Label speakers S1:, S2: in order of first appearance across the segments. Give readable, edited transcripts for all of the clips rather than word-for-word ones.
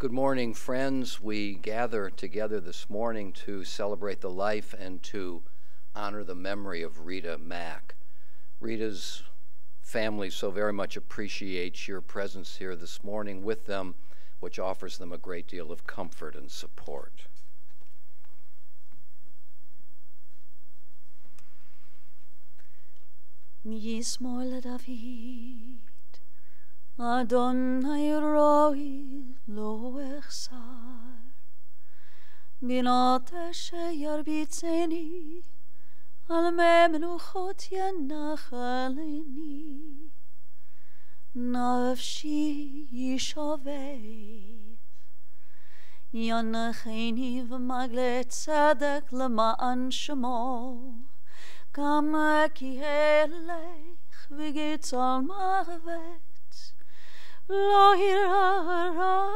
S1: Good morning, friends. We gather together this morning to celebrate the life and to honor the memory of Rita Mack. Rita's family so very much appreciates your presence here this morning with them, which offers them a great deal of comfort and support.
S2: Mismol David, Adonai roi lo echsar, binot sheyarbitzeni, al memenuchot yanachaleni, nafshi yishovev, yanacheni v'magle tzedek lema'an shemo, Gam ki helech v'gitzal marvet, lo hirara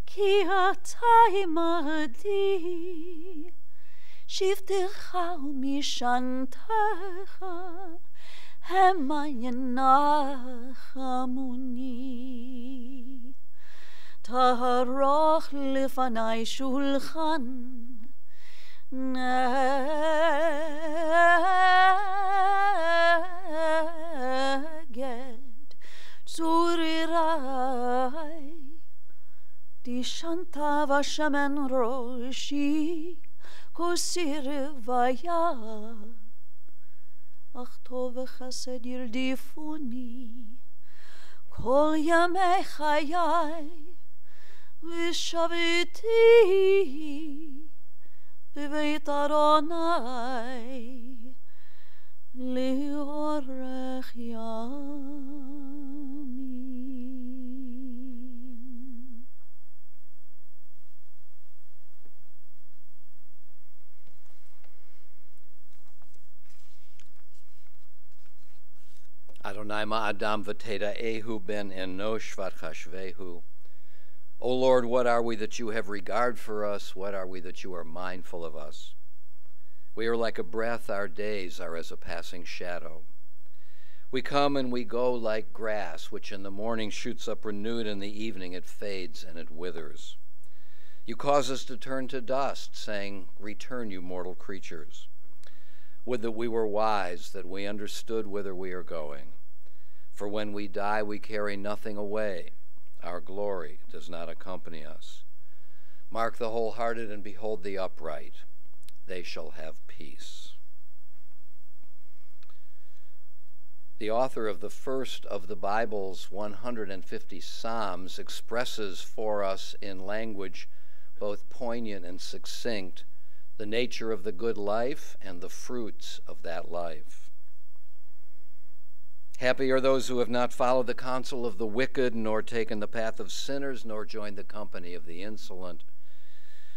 S2: ki ata imadi, shivtecha umishantecha hema yenachamuni. Taharoch lefanai shulchan, Neged Zurirai Di Shanta Vashamen Roshi Kosir Vaya Achtov Chesed Yildifuni Kol Yamei Chayai Vishaviti B'veit Adonai li'orech yamim.
S1: Adonai ma'adam v'teda ehu ben enosh v'chashvehu. O Lord, what are we that you have regard for us? What are we that you are mindful of us? We are like a breath, our days are as a passing shadow. We come and we go like grass, which in the morning shoots up renewed, in the evening it fades and it withers. You cause us to turn to dust, saying, Return, you mortal creatures. Would that we were wise, that we understood whither we are going. For when we die, we carry nothing away. Our glory does not accompany us. Mark the wholehearted and behold the upright. They shall have peace. The author of the first of the Bible's 150 Psalms expresses for us in language both poignant and succinct the nature of the good life and the fruits of that life. Happy are those who have not followed the counsel of the wicked, nor taken the path of sinners, nor joined the company of the insolent.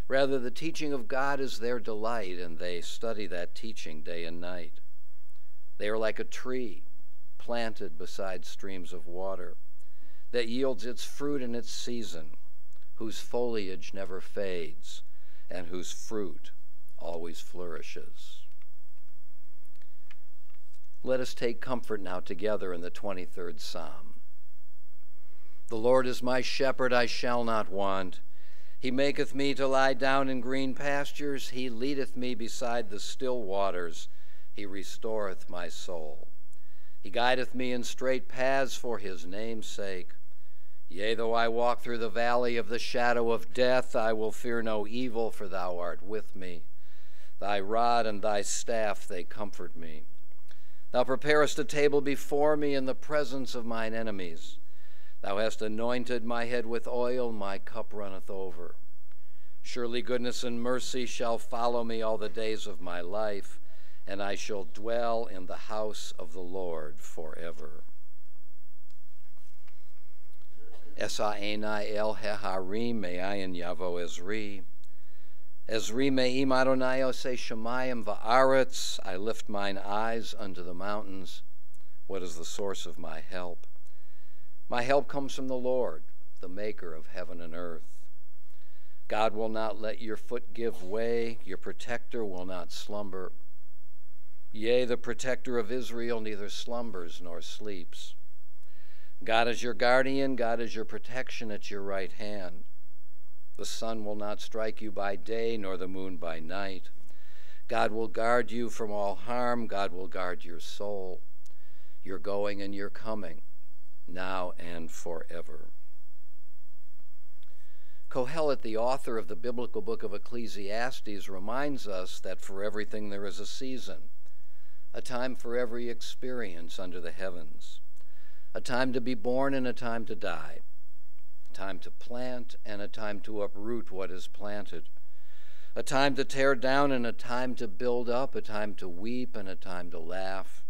S1: Rather, the teaching of God is their delight, and they study that teaching day and night. They are like a tree planted beside streams of water that yields its fruit in its season, whose foliage never fades, and whose fruit always flourishes. Let us take comfort now together in the 23rd Psalm. The Lord is my shepherd, I shall not want. He maketh me to lie down in green pastures. He leadeth me beside the still waters. He restoreth my soul. He guideth me in straight paths for his name's sake. Yea, though I walk through the valley of the shadow of death, I will fear no evil, for thou art with me. Thy rod and thy staff, they comfort me. Thou preparest a table before me in the presence of mine enemies. Thou hast anointed my head with oil, my cup runneth over. Surely goodness and mercy shall follow me all the days of my life, and I shall dwell in the house of the Lord forever. Esa enai el heharim me'ayin yavo Ezri. Ezri me'im Adonai oseh shamayim va'aretz. I lift mine eyes unto the mountains. What is the source of my help? My help comes from the Lord, the maker of heaven and earth. God will not let your foot give way. Your protector will not slumber. Yea, the protector of Israel neither slumbers nor sleeps. God is your guardian, God is your protection at your right hand. The sun will not strike you by day, nor the moon by night. God will guard you from all harm. God will guard your soul, your going and your coming, now and forever. Kohelet, the author of the biblical book of Ecclesiastes, reminds us that for everything there is a season, a time for every experience under the heavens, a time to be born and a time to die, a time to plant and a time to uproot what is planted, a time to tear down and a time to build up, a time to weep and a time to laugh,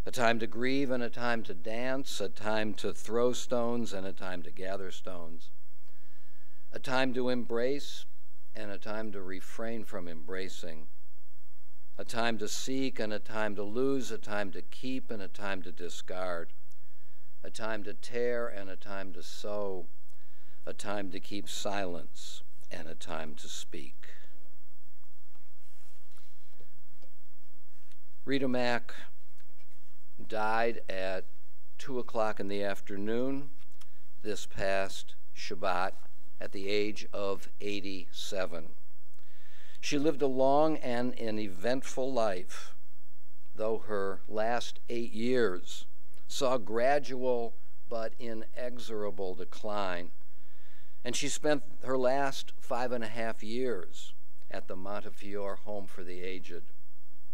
S1: a time to grieve and a time to dance, a time to throw stones and a time to gather stones, a time to embrace and a time to refrain from embracing, a time to seek and a time to lose, a time to keep and a time to discard, a time to tear and a time to sow, a time to keep silence and a time to speak. Rita Mack died at 2 o'clock in the afternoon this past Shabbat at the age of 87. She lived a long and an eventful life, though her last 8 years saw gradual but inexorable decline, and she spent her last 5.5 years at the Montefiore Home for the Aged,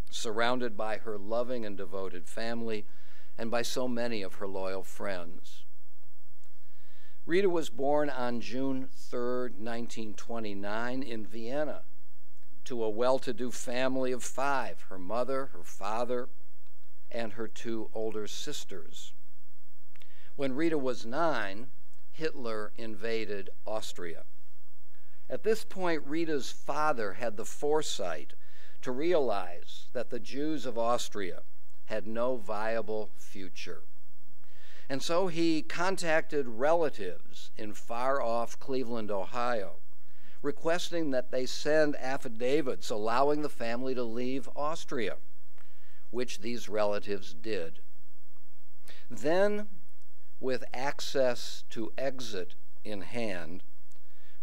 S1: surrounded by her loving and devoted family and by so many of her loyal friends. Rita was born on June 3rd, 1929 in Vienna to a well-to-do family of 5, her mother, her father, and her 2 older sisters. When Rita was 9, Hitler invaded Austria. At this point, Rita's father had the foresight to realize that the Jews of Austria had no viable future. And so he contacted relatives in far-off Cleveland, Ohio, requesting that they send affidavits allowing the family to leave Austria, which these relatives did. Then, with access to exit in hand,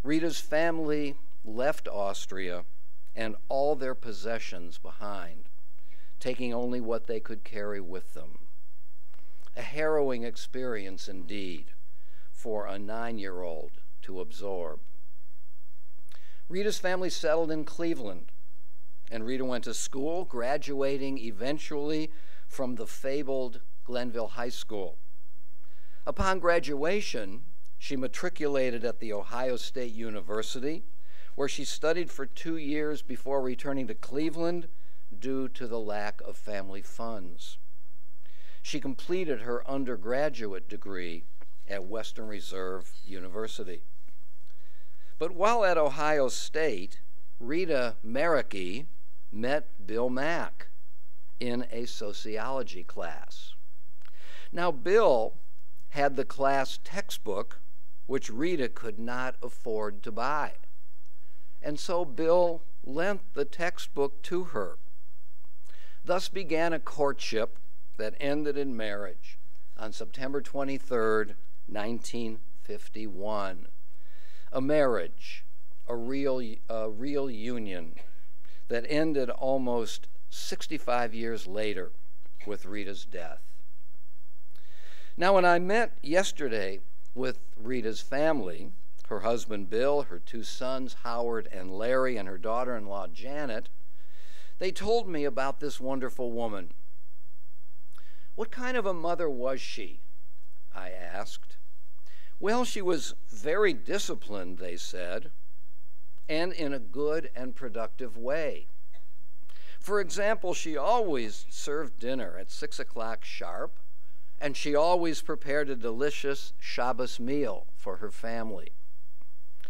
S1: Rita's family left Austria and all their possessions behind, taking only what they could carry with them. A harrowing experience indeed for a 9-year-old to absorb. Rita's family settled in Cleveland, and Rita went to school, graduating eventually from the fabled Glenville High School. Upon graduation, she matriculated at the Ohio State University, where she studied for 2 years before returning to Cleveland due to the lack of family funds. She completed her undergraduate degree at Western Reserve University. But while at Ohio State, Rita Mack met Bill Mack in a sociology class. Now, Bill had the class textbook, which Rita could not afford to buy. And so Bill lent the textbook to her. Thus began a courtship that ended in marriage on September 23rd, 1951. A marriage, a real union that ended almost 65 years later with Rita's death. Now, when I met yesterday with Rita's family, her husband Bill, her 2 sons Howard and Larry, and her daughter-in-law Janet, they told me about this wonderful woman. What kind of a mother was she? I asked. Well, she was very disciplined, they said, and in a good and productive way. For example, she always served dinner at 6 o'clock sharp, and she always prepared a delicious Shabbos meal for her family.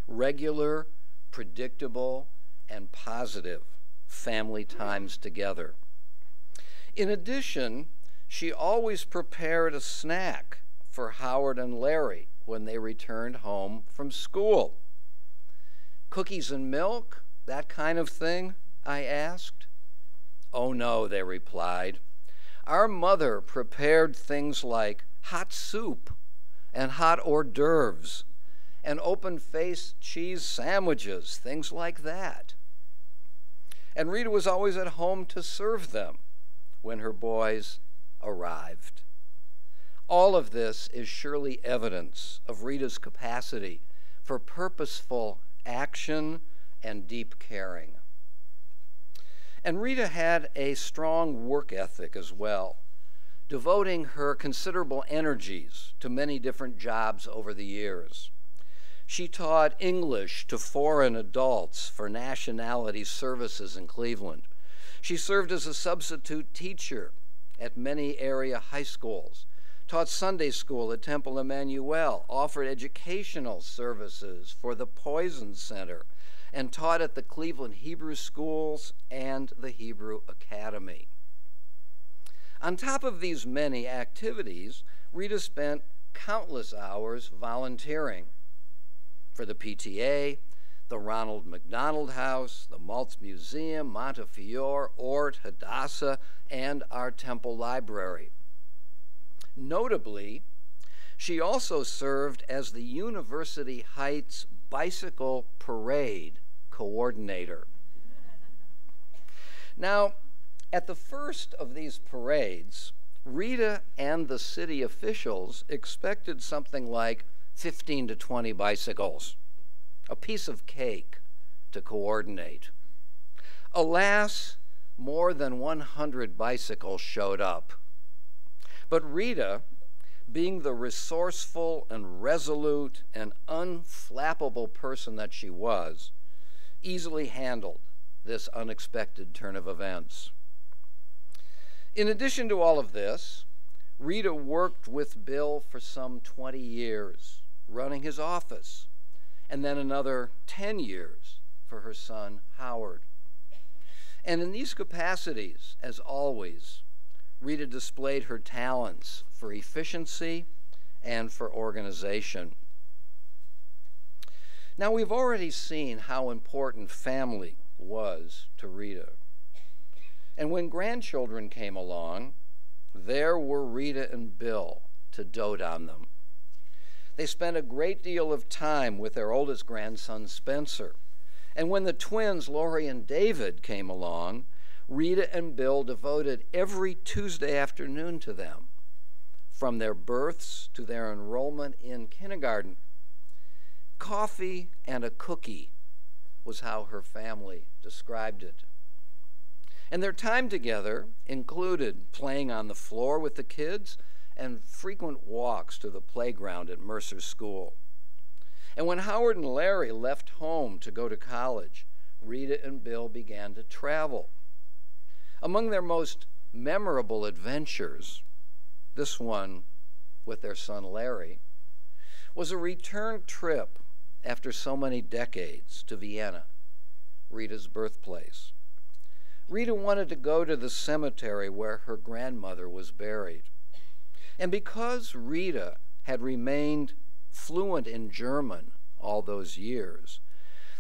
S1: Regular, predictable, and positive family times together. In addition, she always prepared a snack for Howard and Larry when they returned home from school. Cookies and milk, that kind of thing, I asked. Oh no, they replied. Our mother prepared things like hot soup and hot hors d'oeuvres and open-faced cheese sandwiches, things like that. And Rita was always at home to serve them when her boys arrived. All of this is surely evidence of Rita's capacity for purposeful action and deep caring. And Rita had a strong work ethic as well, devoting her considerable energies to many different jobs over the years. She taught English to foreign adults for Nationality Services in Cleveland. She served as a substitute teacher at many area high schools, taught Sunday school at Temple Emmanuel, offered educational services for the Poison Center, and taught at the Cleveland Hebrew Schools and the Hebrew Academy. On top of these many activities, Rita spent countless hours volunteering for the PTA, the Ronald McDonald House, the Maltz Museum, Montefiore, Ort, Hadassah, and our Temple Library. Notably, she also served as the University Heights Bicycle Parade coordinator. Now, at the first of these parades, Rita and the city officials expected something like 15 to 20 bicycles, a piece of cake to coordinate. Alas, more than 100 bicycles showed up. But Rita, being the resourceful and resolute and unflappable person that she was, easily handled this unexpected turn of events. In addition to all of this, Rita worked with Bill for some 20 years, running his office, and then another 10 years for her son, Howard. And in these capacities, as always, Rita displayed her talents for efficiency and for organization. Now, we've already seen how important family was to Rita. And when grandchildren came along, there were Rita and Bill to dote on them. They spent a great deal of time with their oldest grandson, Spencer. And when the twins, Lori and David, came along, Rita and Bill devoted every Tuesday afternoon to them, from their births to their enrollment in kindergarten. Coffee and a cookie was how her family described it. And their time together included playing on the floor with the kids and frequent walks to the playground at Mercer School. And when Howard and Larry left home to go to college, Rita and Bill began to travel. Among their most memorable adventures, this one with their son Larry, was a return trip after so many decades to Vienna, Rita's birthplace. Rita wanted to go to the cemetery where her grandmother was buried. And because Rita had remained fluent in German all those years,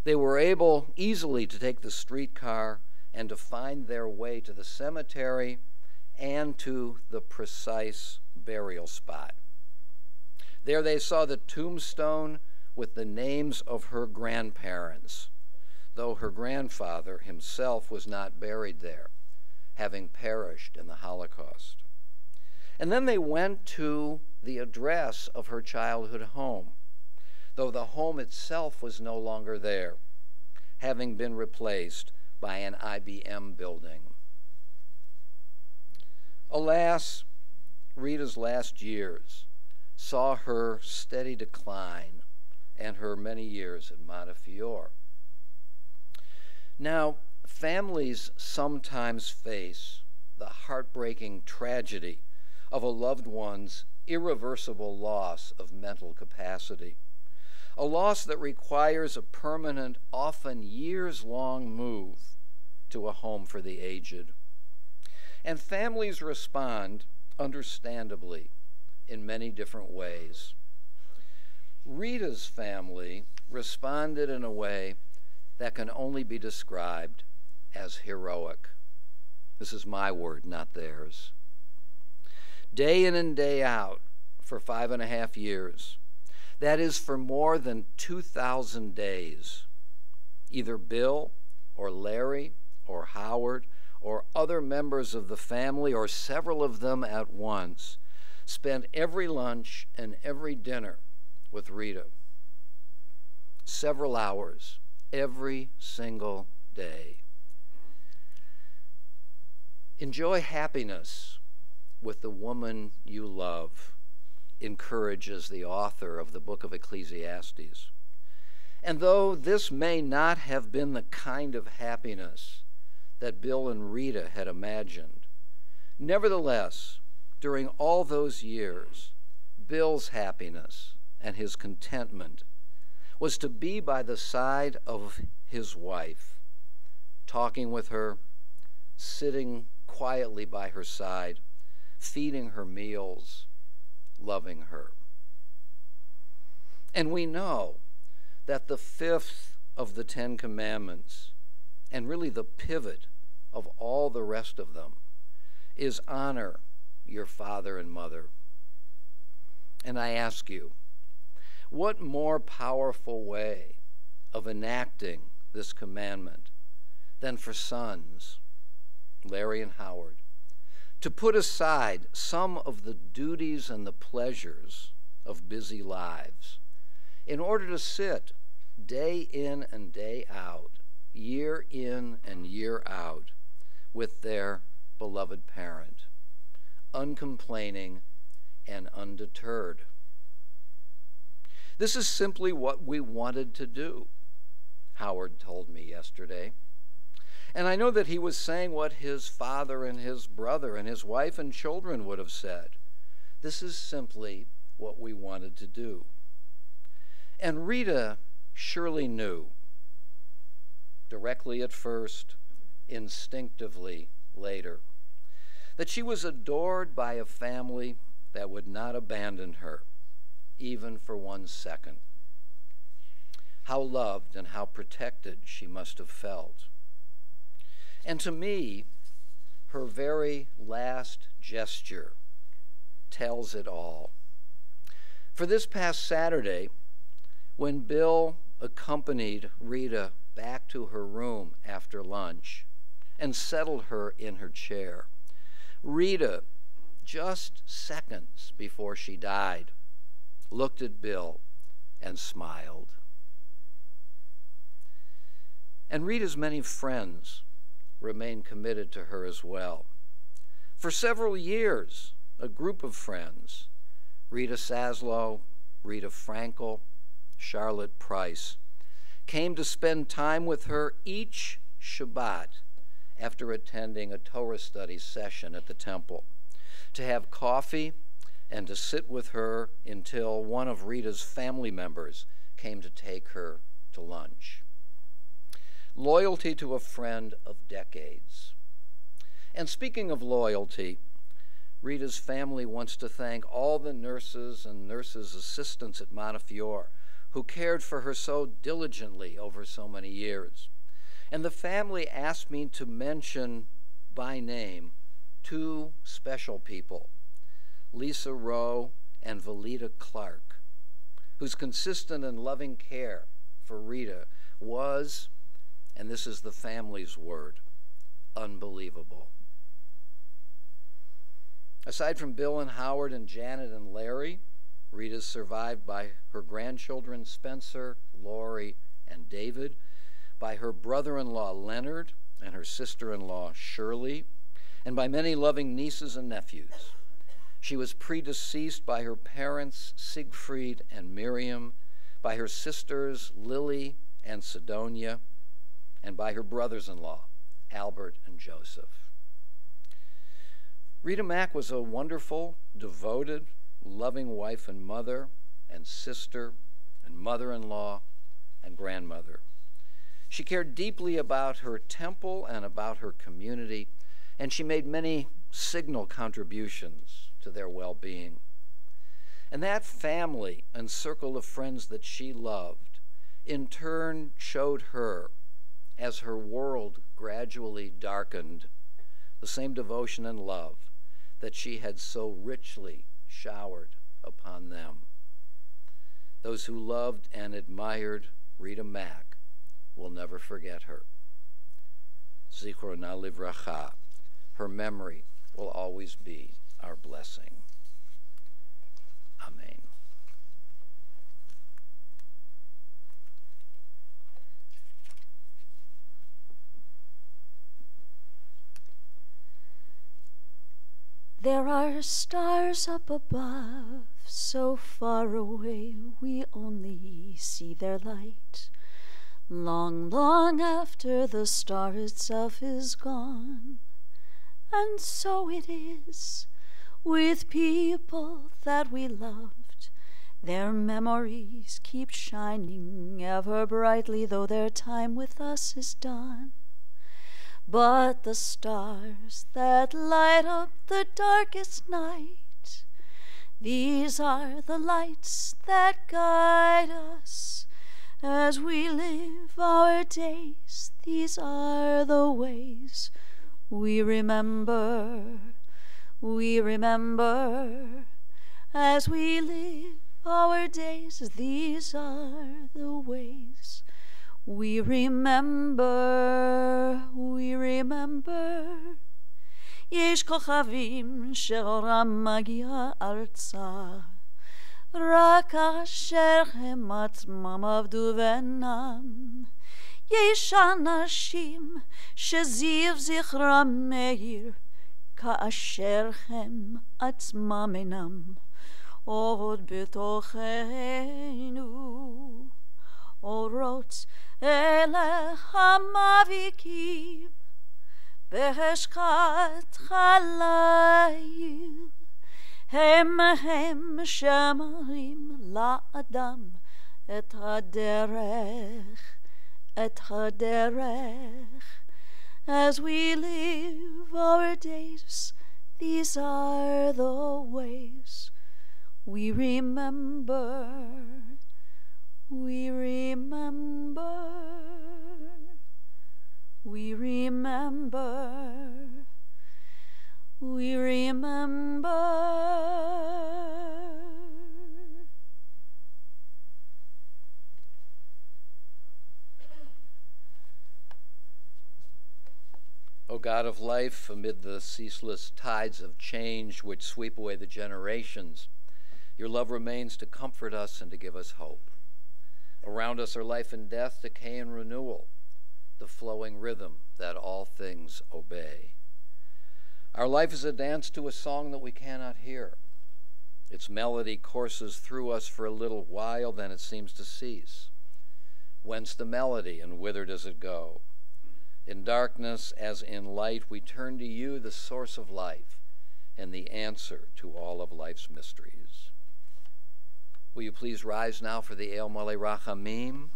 S1: they were able easily to take the streetcar and to find their way to the cemetery and to the precise burial spot. There they saw the tombstone with the names of her grandparents, though her grandfather himself was not buried there, having perished in the Holocaust. And then they went to the address of her childhood home, though the home itself was no longer there, having been replaced by an IBM building. Alas, Rita's last years saw her steady decline and her many years at Montefiore. Now, families sometimes face the heartbreaking tragedy of a loved one's irreversible loss of mental capacity, a loss that requires a permanent, often years-long move to a home for the aged. And families respond, understandably, in many different ways. Rita's family responded in a way that can only be described as heroic. This is my word, not theirs. Day in and day out, for 5.5 years. That is, for more than 2,000 days. Either Bill or Larry or Howard or other members of the family, or several of them at once, spent every lunch and every dinner with Rita. Several hours every single day. Enjoy happiness with the woman you love, encourages the author of the book of Ecclesiastes. And though this may not have been the kind of happiness that Bill and Rita had imagined, nevertheless, during all those years, Bill's happiness and his contentment was to be by the side of his wife, talking with her, sitting quietly by her side, feeding her meals, loving her. And we know that the fifth of the 10 Commandments, and really the pivot of all the rest of them, is honor your father and mother. And I ask you, what more powerful way of enacting this commandment than for sons, Larry and Howard, to put aside some of the duties and the pleasures of busy lives in order to sit day in and day out, year in and year out, with their beloved parent, uncomplaining and undeterred. This is simply what we wanted to do, Howard told me yesterday. And I know that he was saying what his father and his brother and his wife and children would have said. This is simply what we wanted to do. And Rita surely knew, directly at first, instinctively later, that she was adored by a family that would not abandon her, even for 1 second. How loved and how protected she must have felt. And to me, her very last gesture tells it all. For this past Saturday, when Bill accompanied Rita back to her room after lunch and settled her in her chair, Rita, just seconds before she died, looked at Bill and smiled. And Rita's many friends remained committed to her as well. For several years, a group of friends, Rita Saslow, Rita Frankel, Charlotte Price, came to spend time with her each Shabbat after attending a Torah study session at the temple, to have coffee and to sit with her until one of Rita's family members came to take her to lunch. Loyalty to a friend of decades. And speaking of loyalty, Rita's family wants to thank all the nurses and nurses' assistants at Montefiore who cared for her so diligently over so many years. And the family asked me to mention by name 2 special people, Lisa Rowe and Valita Clark, whose consistent and loving care for Rita was, and this is the family's word, unbelievable. Aside from Bill and Howard and Janet and Larry, Rita's survived by her grandchildren Spencer, Lori, and David, by her brother-in-law Leonard and her sister-in-law Shirley, and by many loving nieces and nephews. She was predeceased by her parents Siegfried and Miriam, by her sisters Lily and Sidonia, and by her brothers-in-law Albert and Joseph. Rita Mack was a wonderful, devoted, loving wife and mother and sister and mother-in-law and grandmother. She cared deeply about her temple and about her community, and she made many signal contributions to their well-being. And that family and circle of friends that she loved, in turn, showed her, as her world gradually darkened, the same devotion and love that she had so richly showered upon them. Those who loved and admired Rita Mack will never forget her. Zichrona livracha. Her memory will always be our blessing. Amen.
S2: There are stars up above, so far away we only see their light. Long, long after the star itself is gone. And so it is with people that we loved. Their memories keep shining ever brightly, though their time with us is done. But the stars that light up the darkest night, these are the lights that guide us as we live our days. These are the ways we remember as we live our days. These are the ways we remember. יש כוכבים שאורם מגיע ארצה, רק כאשר הם עצמם עבדו ואינם. יש אנשים שזיו זכרם מאיר, כאשר הם עצמם אינם. עוד בתוכנו אורות אלה המאביקים בחשכת חליל. הם שמראים לאדם את הדרך, as we live our days. These are the ways we remember.
S1: O God of life, amid the ceaseless tides of change which sweep away the generations, your love remains to comfort us and to give us hope. Around us are life and death, decay and renewal, the flowing rhythm that all things obey. Our life is a dance to a song that we cannot hear. Its melody courses through us for a little while, then it seems to cease. Whence the melody, and whither does it go? In darkness as in light, we turn to you, the source of life, and the answer to all of life's mysteries. Will you please rise now for the El Malei Rachamim?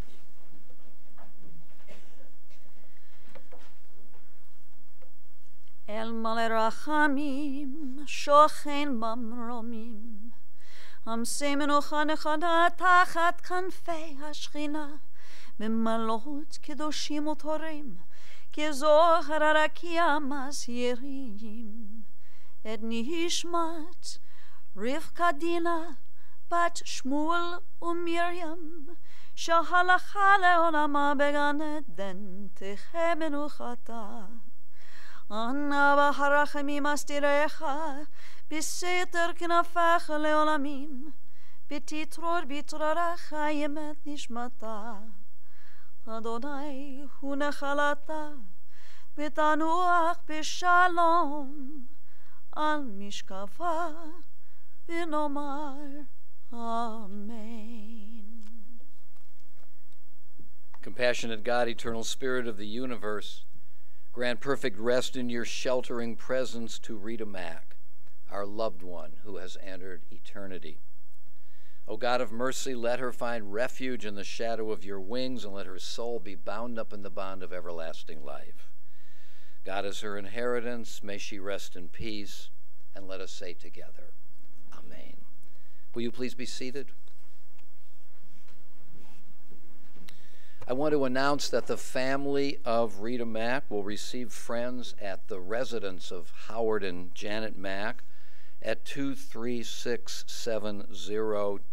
S2: El Malei Rachamim, shochen במרומים, עמסי מנוחה נכונה תחת כנפי השכינה, במלאות קדושים וטהורים, כזוהר הרקיע מסעירים, את נשמת רבקה דינה, בת שמואל ומרים, שהלכה לעולמה בגן עדן, תחיה מנוחתה. אנא בהרחמים אסתירך, בסתר כנפיך לעולמים, בתתרור בתררך ימת נשמתה. אדוני הוא נחלתה, ותנוח בשלום, על משכבה ונאמר Amen.
S1: Compassionate God, eternal Spirit of the universe, grant perfect rest in your sheltering presence to Rita Mack, our loved one who has entered eternity. O God of mercy, let her find refuge in the shadow of your wings, and let her soul be bound up in the bond of everlasting life. God is her inheritance. May she rest in peace, and let us say together, Amen. Will you please be seated? I want to announce that the family of Rita Mack will receive friends at the residence of Howard and Janet Mack at 23670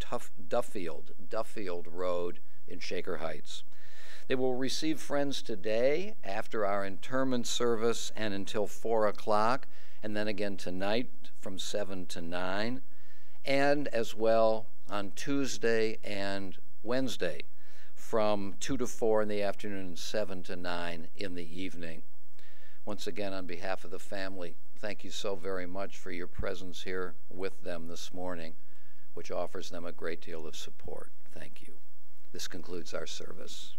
S1: Duffield Road in Shaker Heights. They will receive friends today after our interment service and until 4 o'clock, and then again tonight from 7 to 9, and as well on Tuesday and Wednesday from 2 to 4 in the afternoon and 7 to 9 in the evening. Once again, on behalf of the family, thank you so very much for your presence here with them this morning, which offers them a great deal of support. Thank you. This concludes our service.